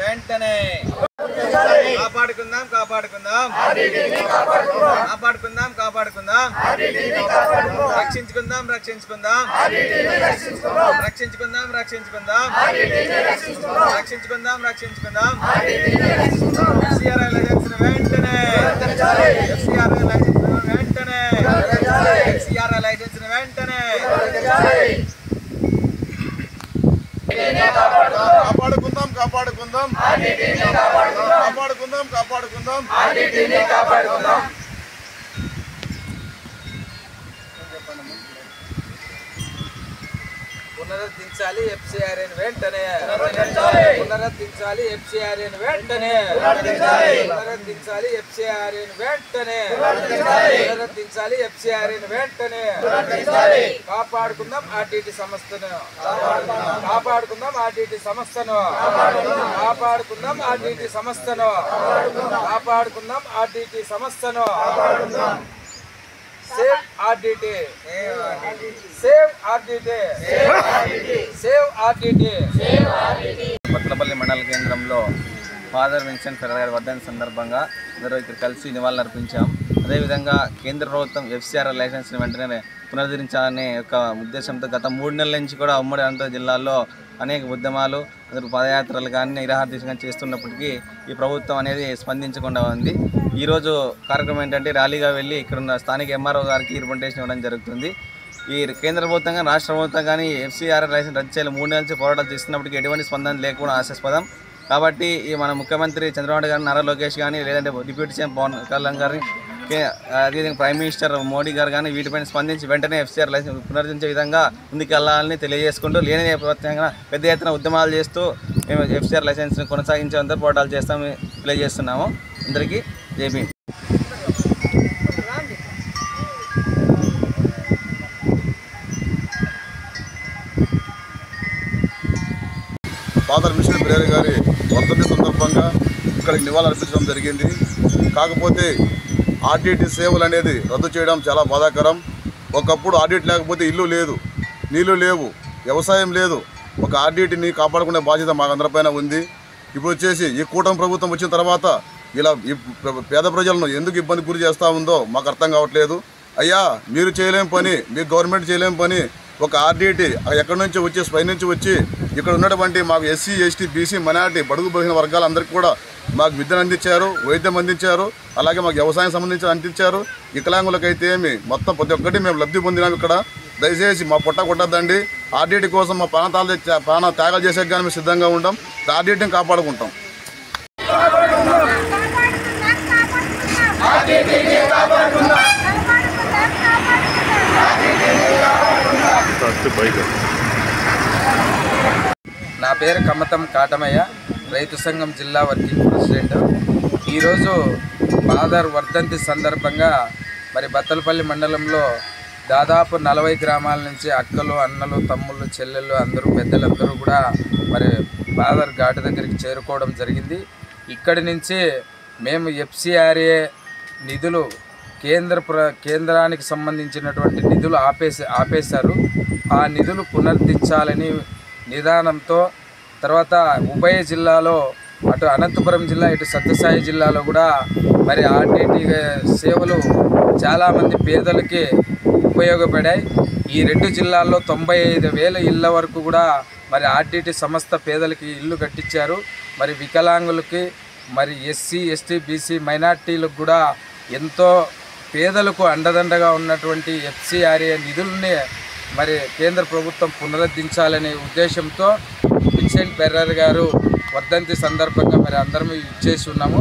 వెంటనే కాపాడుకుందాం రక్షించుకుందాం FCRI licence వెంటనే కాపాడుకుందాం పునరుద్ధరించాలి FCRI వెంటనే పునరుద్ధరించాలి FCRI వెంటనే పునరుద్ధరించాలి FCRI వెంటనే పునరుద్ధరించాలి FCRI వెంటనే కాపాడుకుందాం RTT సంస్థను కాపాడుకుందాం RTT సంస్థను కాపాడుకుందాం RTT సంస్థను కాపాడుకుందాం RTT సంస్థను save RTT save RTT save RTT బత్లపల్లి మండల కేంద్రంలో ఫాదర్ విన్సెంట్ ఫెర్రర్ గారి వర్ధంతి సందర్భంగా అందరూ ఇక్కడ కలిసి నివాళులర్పించాం. అదేవిధంగా కేంద్ర ప్రభుత్వం FCRI లైసెన్స్ వెంటనే పునరుద్ధరించాలనే యొక్క ఉద్దేశంతో గత 3 నెలల నుంచి కూడా ఉమ్మడి అనంతపురం జిల్లాలో అనేక ఉద్యమాలు పదయాత్రలు కానీ నిరాహార చేస్తున్నప్పటికీ ఈ ప్రభుత్వం అనేది స్పందించకుండా ఉంది. ఈరోజు కార్యక్రమం ఏంటంటే ర్యాలీగా వెళ్ళి ఇక్కడున్న స్థానిక MRO గారికి రిప్రజెంటేషన్ ఇవ్వడం జరుగుతుంది. ఈ కేంద్ర ప్రభుత్వం కానీ రాష్ట్ర ప్రభుత్వం కానీ FCRI లైసెన్స్ రద్దు చేయాలి 3 నెలల నుంచి పోరాటాలు చేస్తున్నప్పటికీ ఎటువంటి స్పందన లేకపోవడం ఆశాస్పదం. కాబట్టి ఈ మన ముఖ్యమంత్రి చంద్రబాబు గారిని, నారా లోకేష్ కానీ, లేదంటే డిప్యూటీ సీఎం పవన్ కళ్యాణ్ గారిని, అదేవిధంగా ప్రైమ్ మినిస్టర్ మోడీ గారు కానీ వీటిపైన స్పందించి వెంటనే FCRI లైసెన్స్ పునరుద్ధరించే విధంగా ముందుకెళ్లాలని తెలియజేసుకుంటూ లేని నేపథ్యంగా పెద్ద ఎత్తున ఉద్యమాలు చేస్తూ మేము FCRI లైసెన్స్ని కొనసాగించేందుకు పోరాటాలు చేస్తామని తెలియజేస్తున్నాము. అందరికీ జై. ఫాదర్ విన్సెంట్ ఫెర్రర్ గారి వర్ధంతి సందర్భంగా ఇక్కడికి నివాళులర్పించడం జరిగింది. కాకపోతే RTT సేవలు అనేది రద్దు చేయడం చాలా బాధాకరం. ఒకప్పుడు RTT లేకపోతే ఇల్లు లేదు, నీళ్లు లేవు, వ్యవసాయం లేదు. ఒక RTTని కాపాడుకునే బాధ్యత మాకందరిపైన ఉంది. ఇప్పుడు వచ్చేసి ఈ కూటమి ప్రభుత్వం వచ్చిన తర్వాత ఇలా ఈ పేద ప్రజలను ఎందుకు ఇబ్బంది గురి చేస్తూ ఉందో మాకు అర్థం కావట్లేదు. అయ్యా, మీరు చేయలేం పని, మీ గవర్నమెంట్ చేయలేం పని, ఒక RTT ఎక్కడి నుంచి వచ్చి పై నుంచి వచ్చి ఇక్కడ ఉన్నటువంటి మాకు SC, ST, BC, మైనారిటీ బడుగు బలహీన వర్గాలందరికీ కూడా మాకు విద్యను అందించారు, వైద్యం అందించారు, అలాగే మాకు వ్యవసాయం సంబంధించి అందించారు. వికలాంగులకైతే ఏమి మొత్తం ప్రతి ఒక్కటి మేము లబ్ధి పొందినాం. ఇక్కడ దయచేసి మా పొట్ట కొట్టద్దండి. RTT కోసం మా ప్రాణ త్యాగాలు చేసే కానీ మేము సిద్ధంగా ఉంటాం. RTTని కాపాడుకుంటాం. నా పేరు కమ్మతం కాటమయ్య, రైతు సంఘం జిల్లా వర్కింగ్ ప్రెసిడెంట్. ఈరోజు ఫాదర్ వర్ధంతి సందర్భంగా మరి బత్తలపల్లి మండలంలో దాదాపు 40 గ్రామాల నుంచి అక్కలు, అన్నలు, తమ్ముళ్ళు, చెల్లెళ్ళు అందరూ పెద్దలందరూ కూడా మరి ఫాదర్ ఘాటు దగ్గరికి చేరుకోవడం జరిగింది. ఇక్కడి నుంచి మేము FCRI నిధులు కేంద్రానికి సంబంధించినటువంటి నిధులు ఆపేశారు. ఆ నిధులు పునరుద్ధరించాలని నిదానంతో తర్వాత ఉభయ జిల్లాలో అటు అనంతపురం జిల్లా ఇటు సత్యసాయి జిల్లాలో కూడా మరి RTT సేవలు చాలామంది పేదలకి ఉపయోగపడాయి. ఈ 2 జిల్లాల్లో 95,000 ఇళ్ల వరకు కూడా మరి RTT సంస్థ పేదలకి ఇల్లు కట్టించారు. మరి వికలాంగులకి, మరి SC, ST, BC మైనార్టీలకు కూడా ఎంతో పేదలకు అండదండగా ఉన్నటువంటి FCRI నిధుల్ని మరి కేంద్ర ప్రభుత్వం పునరుద్ధరించాలనే ఉద్దేశంతో విన్సెంట్ ఫెర్రర్ గారు వర్ధంతి సందర్భంగా మరి అందరం ఇచ్చేసి ఉన్నాము.